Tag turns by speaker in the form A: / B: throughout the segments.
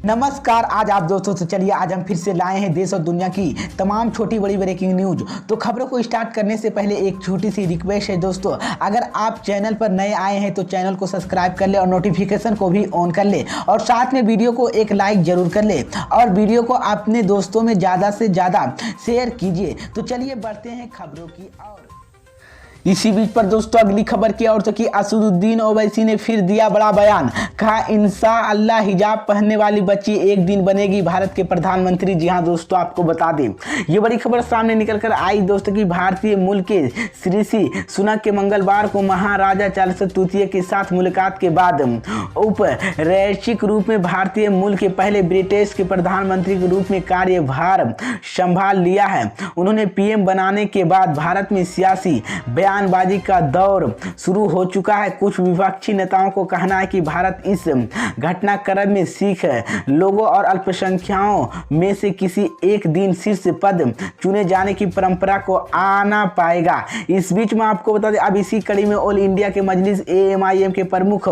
A: नमस्कार। आज आप दोस्तों से चलिए आज हम फिर से लाए हैं देश और दुनिया की तमाम छोटी बड़ी ब्रेकिंग न्यूज। तो खबरों को स्टार्ट करने से पहले एक छोटी सी रिक्वेस्ट है दोस्तों, अगर आप चैनल पर नए आए हैं तो चैनल को सब्सक्राइब कर ले और नोटिफिकेशन को भी ऑन कर ले और साथ में वीडियो को एक लाइक जरूर कर ले और वीडियो को अपने दोस्तों में ज़्यादा से ज़्यादा शेयर कीजिए। तो चलिए बढ़ते हैं खबरों की ओर। इसी बीच पर दोस्तों अगली खबर की ओर तो कि असदुद्दीन ओवैसी ने फिर दिया बड़ा बयान, कहा इंशाअल्लाह हिजाब पहनने वाली बच्ची एक दिन बनेगी भारत के प्रधानमंत्री। जी हां दोस्तों, आपको बता दें ये बड़ी खबर सामने निकल कर आई दोस्तों कि भारतीय मूल के ऋषि सुनक के मंगलवार को महाराजा चार्ल्स तृतीय के साथ मुलाकात के बाद औपचारिक रूप में भारतीय मूल के पहले ब्रिटिश के प्रधानमंत्री के रूप में कार्यभार संभाल लिया है। उन्होंने पीएम बनाने के बाद भारत में सियासी बयानबाजी का दौर शुरू हो चुका है। कुछ विपक्षी नेताओं को कहना है कि भारत इस घटनाक्रम में सिख लोगों और अल्पसंख्यकों में से किसी एक दिन शीर्ष पद चुने जाने की परंपरा को आना पाएगा। इस बीच में आपको बता दें, अब इसी कड़ी में ऑल इंडिया के मजलिस AMIM के प्रमुख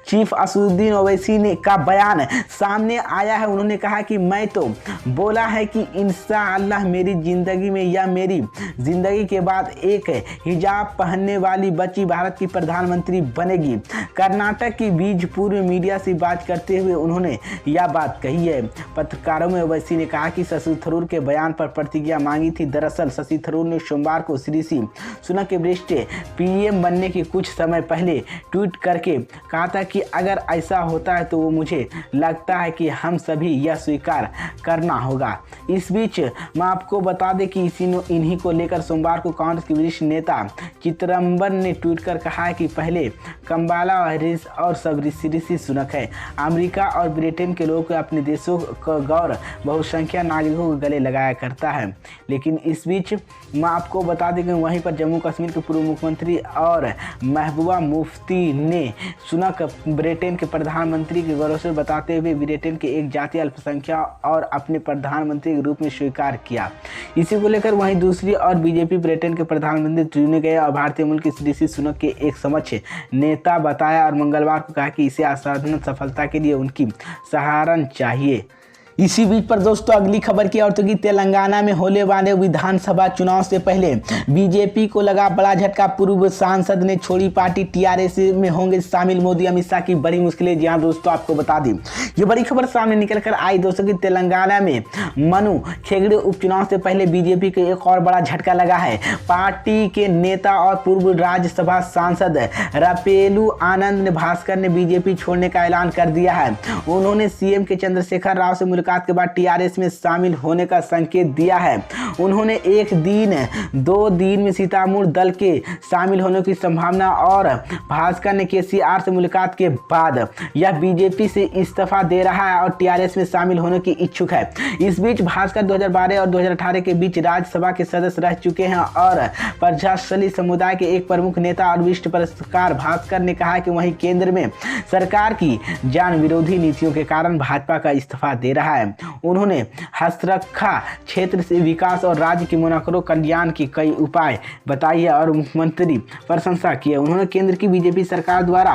A: चीफ असदुद्दीन ओवैसी ने का बयान सामने आया है। उन्होंने कहा कि मैं तो बोला है कि इंशाअल्लाह मेरी जिंदगी में या मेरी जिंदगी के बाद एक हिजाब पहनने वाली बच्ची भारत की प्रधानमंत्री बनेगी। कर्नाटक की बीजपुर में मीडिया से बात करते हुए उन्होंने यह बात कही है। पत्रकारों में ओवैसी ने कहा कि शशि थरूर के बयान पर प्रतिक्रिया मांगी थी। दरअसल शशि थरूर ने सोमवार को श्री सुनक के वरिष्ठ पीएम बनने के कुछ समय पहले ट्वीट करके कहा था कि अगर ऐसा होता है तो वो मुझे लगता है कि हम सभी यह स्वीकार करना होगा। इस बीच मैं आपको बता दें कि इन्हीं को लेकर सोमवार को कांग्रेस के वरिष्ठ नेता चिदंबरम ने ट्वीट कर कहा है कि पहले कंबाला और सब ऋषि सुनक है। अमेरिका और ब्रिटेन के लोगों को अपने देशों का गौरव बहुसंख्यक नागरिकों को गले लगाया करता है। लेकिन इस बीच मैं आपको बता दें कि वहीं पर जम्मू कश्मीर के पूर्व मुख्यमंत्री और महबूबा मुफ्ती ने सुनक ब्रिटेन के प्रधानमंत्री के गौरव से बताते हुए ब्रिटेन के एक जातीय अल्पसंख्यक और अपने प्रधानमंत्री के रूप में स्वीकार किया। इसी को लेकर वहीं दूसरी और बीजेपी ब्रिटेन के प्रधानमंत्री चुने गए और भारतीय मूल के ऋषि सुनक के एक समक्ष नेता बताया और मंगलवार को कहा कि इसे असाधारण सफलता के लिए उनकी सराहना चाहिए। इसी बीच पर दोस्तों अगली खबर की ओर तो कि तेलंगाना में होने वाले विधानसभा चुनाव से पहले बीजेपी को लगा बड़ा झटका। पूर्व सांसद ने छोड़ी पार्टी, टीआरएस में होंगे शामिल मोदी अमित शाह की बड़ी मुश्किलें। जी हां दोस्तों, आपको बता दें ये बड़ी खबर सामने निकल कर आई दोस्तों कि तेलंगाना में मनु खेगड़े उपचुनाव से पहले बीजेपी को एक और बड़ा झटका लगा है। पार्टी के नेता और पूर्व राज्यसभा सांसद रापेलू आनंद ने भास्कर ने बीजेपी छोड़ने का ऐलान कर दिया है। उन्होंने सीएम के चंद्रशेखर राव से के बाद टीआरएस में शामिल होने का संकेत दिया है। उन्होंने एक दिन 2 दिन में सीतामढ़ी दल के शामिल होने की संभावना और भास्कर ने केसीआर से मुलाकात के बाद यह बीजेपी से इस्तीफा दे रहा है और टीआरएस में शामिल होने की इच्छुक है। इस बीच भास्कर 2012 और 2018 के बीच राज्यसभा के सदस्य रह चुके हैं और प्रजाशली समुदाय के एक प्रमुख नेता और विशिष्ट पत्रकार भास्कर ने कहा कि वहीं केंद्र में सरकार की जन विरोधी नीतियों के कारण भाजपा का इस्तीफा दे रहा है। उन्होंने हस्तरक्षा क्षेत्र से विकास और राज्य की मुनाफा कल्याण के कई उपाय बताए है और मुख्यमंत्री प्रशंसा की है। उन्होंने केंद्र की बीजेपी सरकार द्वारा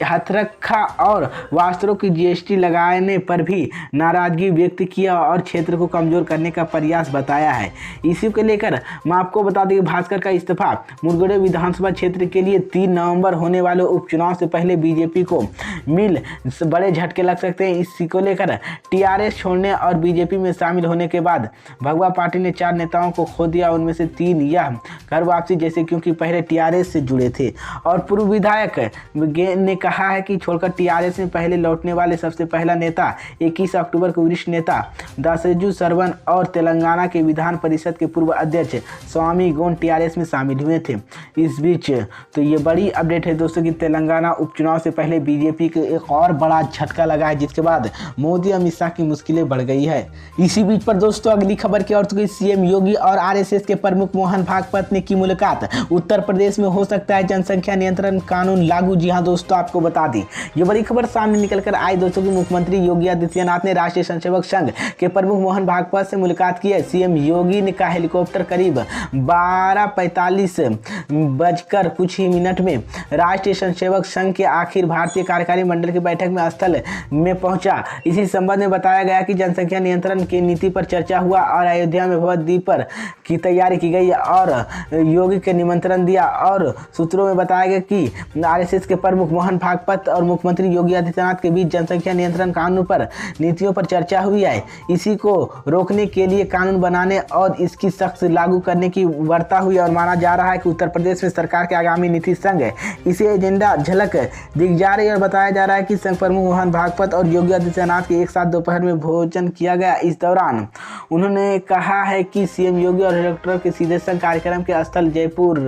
A: हस्तरक्षा और वस्त्रों की जीएसटी लगाने पर भी नाराजगी व्यक्त किया और क्षेत्र को कमजोर करने का प्रयास बताया है। इसी को लेकर मैं आपको बता दें कि भास्कर का इस्तीफा मुरगुडे विधानसभा क्षेत्र के लिए 3 नवंबर होने वाले उपचुनाव से पहले बीजेपी को मिल बड़े झटके लग सकते हैं। इसी को लेकर टीआरएस छोड़ने और बीजेपी में शामिल होने के बाद भगवा पार्टी ने 4 नेताओं को खो दिया। उनमें से 3 यह घर वापसी जैसे क्योंकि पहले टीआरएस से जुड़े थे और पूर्व विधायक ने कहा है कि छोड़कर टीआरएस में पहले लौटने वाले सबसे पहला नेता 21 अक्टूबर को वरिष्ठ नेता दासेजू सरवन और तेलंगाना के विधान परिषद के पूर्व अध्यक्ष स्वामी गोन टीआरएस में शामिल हुए थे। इस बीच तो ये बड़ी अपडेट है दोस्तों कि तेलंगाना उपचुनाव से पहले बीजेपी को एक और बड़ा झटका लगा है, जिसके बाद मोदी अमित शाह की मुश्किलें बढ़ गई है। इसी बीच पर दोस्तों अगली खबर की ओर तो सीएम योगी और आरएसएस के प्रमुख मोहन भागवत ने की मुलाकात। उत्तर प्रदेश में हो सकता है जनसंख्या नियंत्रण कानून लागू। जी हां दोस्तों, आपको बता दी ये बड़ी खबर सामने निकलकर आई दोस्तों की मुख्यमंत्री योगी आदित्यनाथ ने राष्ट्रीय स्वयंसेवक संघ के प्रमुख मोहन भागवत से मुलाकात की है। सीएम योगी ने का हेलीकॉप्टर करीब 12:45 बजकर कुछ ही मिनट में राष्ट्रीय स्वयंसेवक संघ के आखिर भारतीय कार्यकारी मंडल की बैठक में स्थल में पहुंचा। इसी संबंध में बताया गया कि जनसंख्या नियंत्रण की नीति पर चर्चा हुआ और अयोध्या में भगवत दीप पर की तैयारी की गई और योगी के निमंत्रण दिया। और सूत्रों में बताया गया कि आरएसएस के प्रमुख मोहन भागवत और मुख्यमंत्री योगी आदित्यनाथ के बीच जनसंख्या नियंत्रण कानून पर नीतियों पर चर्चा हुई है। इसी को रोकने के लिए कानून बनाने और इसकी सख्त लागू करने की वार्ता हुई और माना जा रहा है कि उत्तर प्रदेश में सरकार के आगामी नीति संग इसे एजेंडा झलक दिख जा रही है। और बताया जा रहा है कि संघ प्रमुख मोहन भागवत और योगी आदित्यनाथ के एक साथ दोपहर में भोजन किया गया। इस दौरान उन्होंने कहा है कि सीएम योगी और हेलीकॉप्टर के सीधे संग कार्यक्रम के स्थल जयपुर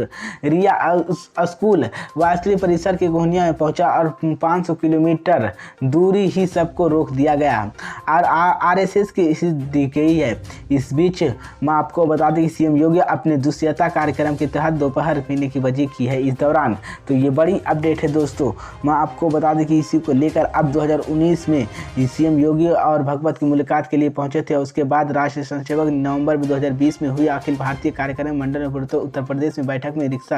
A: रिया स्कूल वास्तविक परिसर के गोहनिया में पहुंचा और 500 किलोमीटर दूरी ही सबको रोक दिया गया और आरएसएस की स्थिति दी गई है। इस बीच मैं आपको बता दें कि सीएम योगी अपने दुष्यता कार्यक्रम के तहत दोपहर पीने की वजह की है इस दौरान। तो ये बड़ी अपडेट है दोस्तों। मैं आपको बता दें कि इसी को लेकर अब 2019 में सीएम योगी और भगवत की मुलाकात के लिए पहुंचे थे। उसके बाद राष्ट्रीय स्वयंसेवक नवंबर में 2020 में हुई अखिल भारतीय कार्यक्रम मंडल में उत्तर प्रदेश में बैठक में रिक्शा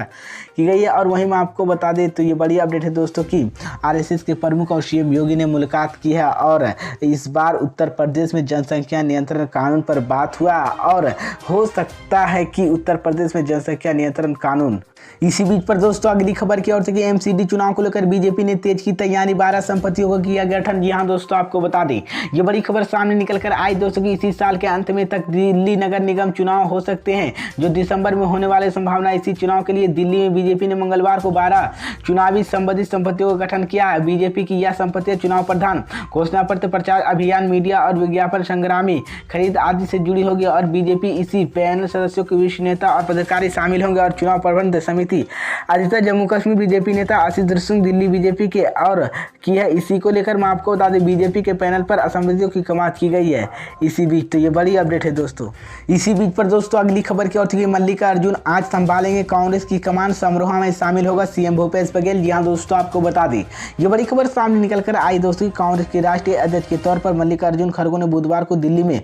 A: की गई है। और वहीं मैं आपको बता दें तो ये बड़ी अपडेट है दोस्तों कि आरएसएस के प्रमुख और सीएम योगी ने मुलाकात की है और इस बार उत्तर प्रदेश में जनसंख्या नियंत्रण कानून पर बात हुआ और हो सकता है कि उत्तर प्रदेश में जनसंख्या नियंत्रण कानून। इसी बीच पर दोस्तों अगली खबर की ओर से कि एमसीडी चुनाव को लेकर बीजेपी ने तेज की तैयारी, 12 संपत्तियों को किया गठन। जी हां दोस्तों, आपको बता दें ये बड़ी खबर सामने निकलकर आई दोस्तों कि इसी साल के अंत में तक दिल्ली नगर निगम चुनाव हो सकते हैं जो दिसंबर में होने वाले संभावना। इसी चुनाव के लिए दिल्ली में बीजेपी ने मंगलवार को 12 चुनावी संबंधित संपत्तियों का गठन किया है। बीजेपी की यह संपत्तियां चुनाव प्रधान, घोषणा पत्र, प्रचार अभियान, मीडिया और विज्ञापन संग्रामी खरीद आदि से जुड़ी होगी। और बीजेपी इसी पैनल सदस्यों के वरिष्ठ नेता और पदाधिकारी शामिल होंगे। और चुनाव प्रबंध समिति अधिकतर जम्मू कश्मीर बीजेपी नेता आशीष सिंह दिल्ली बीजेपी के और की है। इसी को लेकर मैं आपको बता दें बीजेपी के पैनल पर असंवेदियों की कमात की गई है। इसी बीच तो ये बड़ी अपडेट है दोस्तों। इसी बीच पर दोस्तों अगली खबर की ओर थी मल्लिकार्जुन आज संभालेंगे कांग्रेस की कमान, समरोहा में शामिल होगा सीएम भूपेश बघेल। यहाँ दोस्तों आपको बता दें ये बड़ी खबर सामने निकलकर आई दोस्तों की कांग्रेस के राष्ट्रीय अध्यक्ष के तौर पर मल्लिकार्जुन खड़गे ने बुधवार को दिल्ली में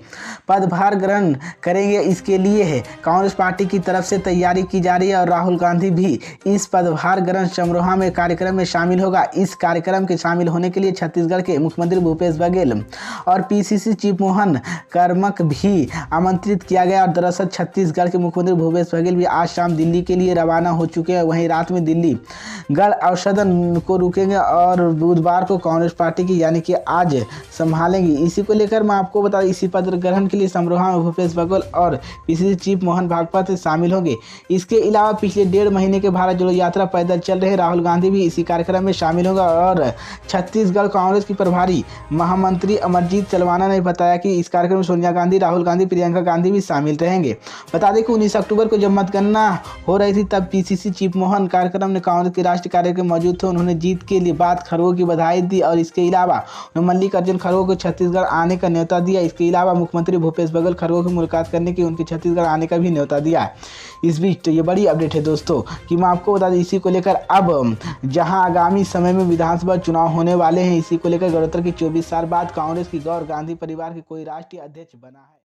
A: पदभार ग्रहण करेंगे। इसके लिए है कांग्रेस पार्टी की तरफ से तैयारी की जा रही है और राहुल गांधी भी इस पदभार ग्रहण समारोह में कार्यक्रम में शामिल होगा। इस कार्यक्रम के शामिल होने के लिए छत्तीसगढ़ के मुख्यमंत्री भूपेश बघेल और पीसीसी चीफ मोहन कर्मक भी आमंत्रित किया गया। और दरअसल छत्तीसगढ़ के मुख्यमंत्री भूपेश बघेल भी आज शाम दिल्ली के लिए रवाना हो चुके हैं। वहीं रात में दिल्ली गढ़ औषधन को रुकेंगे और बुधवार को कांग्रेस पार्टी की यानी कि आज संभालेंगे। इसी को लेकर मैं आपको बता दें इसी पद ग्रहण के लिए समारोह में भूपेश बघेल और पीसीसी चीफ मोहन भागवत शामिल होंगे। इसके अलावा पिछले 1.5 महीने के भारत जोड़ो यात्रा पैदल चल रहे राहुल गांधी भी इसी कार्यक्रम में शामिल होगा। और छत्तीसगढ़ कांग्रेस की प्रभारी महामंत्री अमरजीत चलवाना ने बताया कि इस कार्यक्रम में सोनिया गांधी, राहुल गांधी, प्रियंका गांधी भी शामिल रहेंगे। बता दें कि 19 अक्टूबर को जब मतगणना हो रही थी तब पीसीसी चीफ मोहन कार्यक्रम में कांग्रेस के राष्ट्रीय कार्यक्रम मौजूद थे। उन्होंने जीत के लिए बाद खड़गे की बधाई दी और इसके अलावा मल्लिकार्जुन खड़गे को छत्तीसगढ़ आने का न्योता दिया। इसके अलावा मुख्यमंत्री भूपेश बघेल खड़गे की मुलाकात करने की उनके छत्तीसगढ़ आने का भी न्योता दिया। इस बीच तो ये बड़ी अपडेट है दोस्तों कि मैं आपको बता दें इसी को लेकर अब जहां आगामी समय में विधानसभा चुनाव होने वाले हैं, इसी को लेकर गणतंत्र की 24 साल बाद कांग्रेस की गौर गांधी परिवार के कोई राष्ट्रीय अध्यक्ष बना है।